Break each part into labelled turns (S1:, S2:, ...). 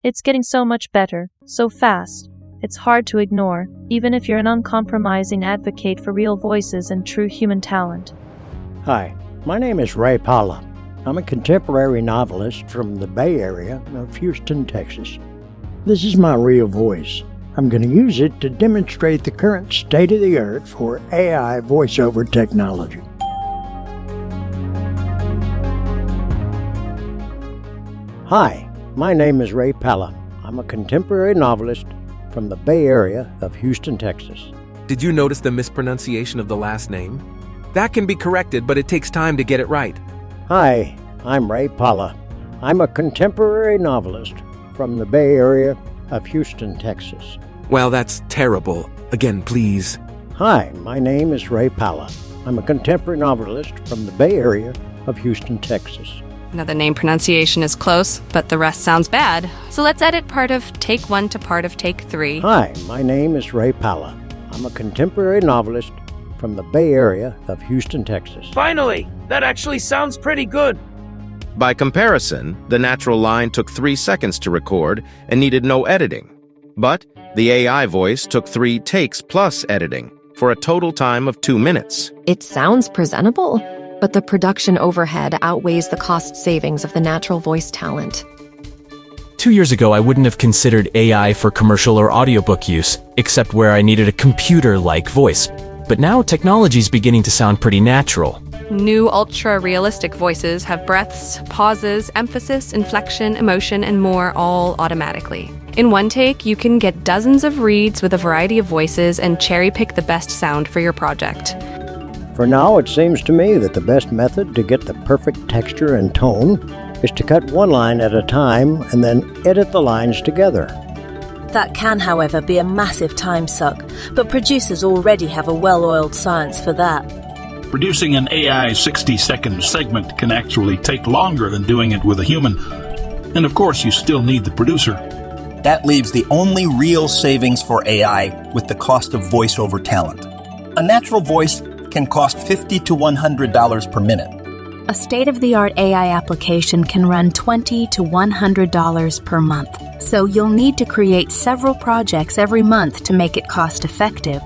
S1: It's getting so much better, so fast. It's hard to ignore, even if you're an uncompromising advocate for real voices and true human talent.
S2: Hi, my name is Ray Pala. I'm a contemporary novelist from the Bay Area of Houston, Texas. This is my real voice. I'm going to use it to demonstrate the current state of the art for AI voiceover technology. Hi, my name is Ray Pala. I'm a contemporary novelist from the Bay Area of Houston, Texas.
S3: Did you notice the mispronunciation of the last name? That can be corrected, but it takes time to get it right.
S2: Hi, I'm Ray Pala. I'm a contemporary novelist from the Bay Area of Houston, Texas.
S3: Well, that's terrible. Again, please.
S2: Hi, my name is Ray Pala. I'm a contemporary novelist from the Bay Area of Houston, Texas.
S4: Now the name pronunciation is close, but the rest sounds bad. So let's edit part of take 1 to part of take 3.
S2: Hi, my name is Ray Pala. I'm a contemporary novelist from the Bay Area of Houston, Texas.
S5: Finally! That actually sounds pretty good.
S6: By comparison, the natural line took 3 seconds to record and needed no editing. But the AI voice took 3 takes plus editing, for a total time of 2 minutes.
S7: It sounds presentable, but the production overhead outweighs the cost savings of the natural voice talent.
S8: 2 years ago, I wouldn't have considered AI for commercial or audiobook use, except where I needed a computer-like voice. But now technology's beginning to sound pretty natural.
S4: New ultra-realistic voices have breaths, pauses, emphasis, inflection, emotion, and more all automatically. In one take, you can get dozens of reads with a variety of voices and cherry-pick the best sound for your project.
S2: For now, it seems to me that the best method to get the perfect texture and tone is to cut one line at a time and then edit the lines together.
S9: That can, however, be a massive time suck, but producers already have a well-oiled science for that.
S10: Producing an AI 60-second segment can actually take longer than doing it with a human. And of course, you still need the producer.
S11: That leaves the only real savings for AI with the cost of voiceover talent. A natural voice can cost $50 to $100 per minute.
S9: A state-of-the-art AI application can run $20 to $100 per month. So you'll need to create several projects every month to make it cost-effective.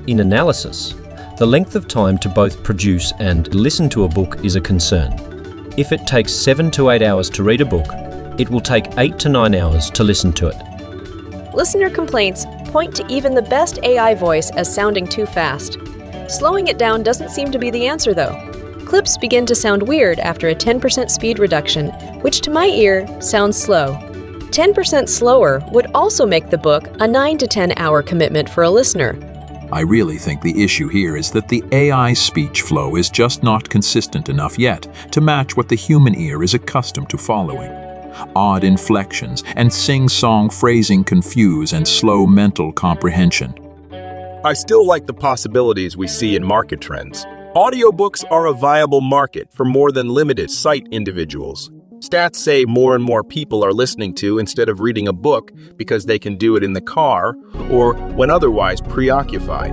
S12: In analysis, the length of time to both produce and listen to a book is a concern. If it takes 7 to 8 hours to read a book, it will take 8 to 9 hours to listen to it.
S13: Listener complaints point to even the best AI voice as sounding too fast. Slowing it down doesn't seem to be the answer, though. Clips begin to sound weird after a 10% speed reduction, which to my ear sounds slow. 10% slower would also make the book a 9 to 10 hour commitment for a listener.
S14: I really think the issue here is that the AI speech flow is just not consistent enough yet to match what the human ear is accustomed to following. Odd inflections and sing-song phrasing confuse and slow mental comprehension.
S15: I still like the possibilities we see in market trends. Audiobooks are a viable market for more than limited sight individuals. Stats say more and more people are listening to instead of reading a book because they can do it in the car or when otherwise preoccupied.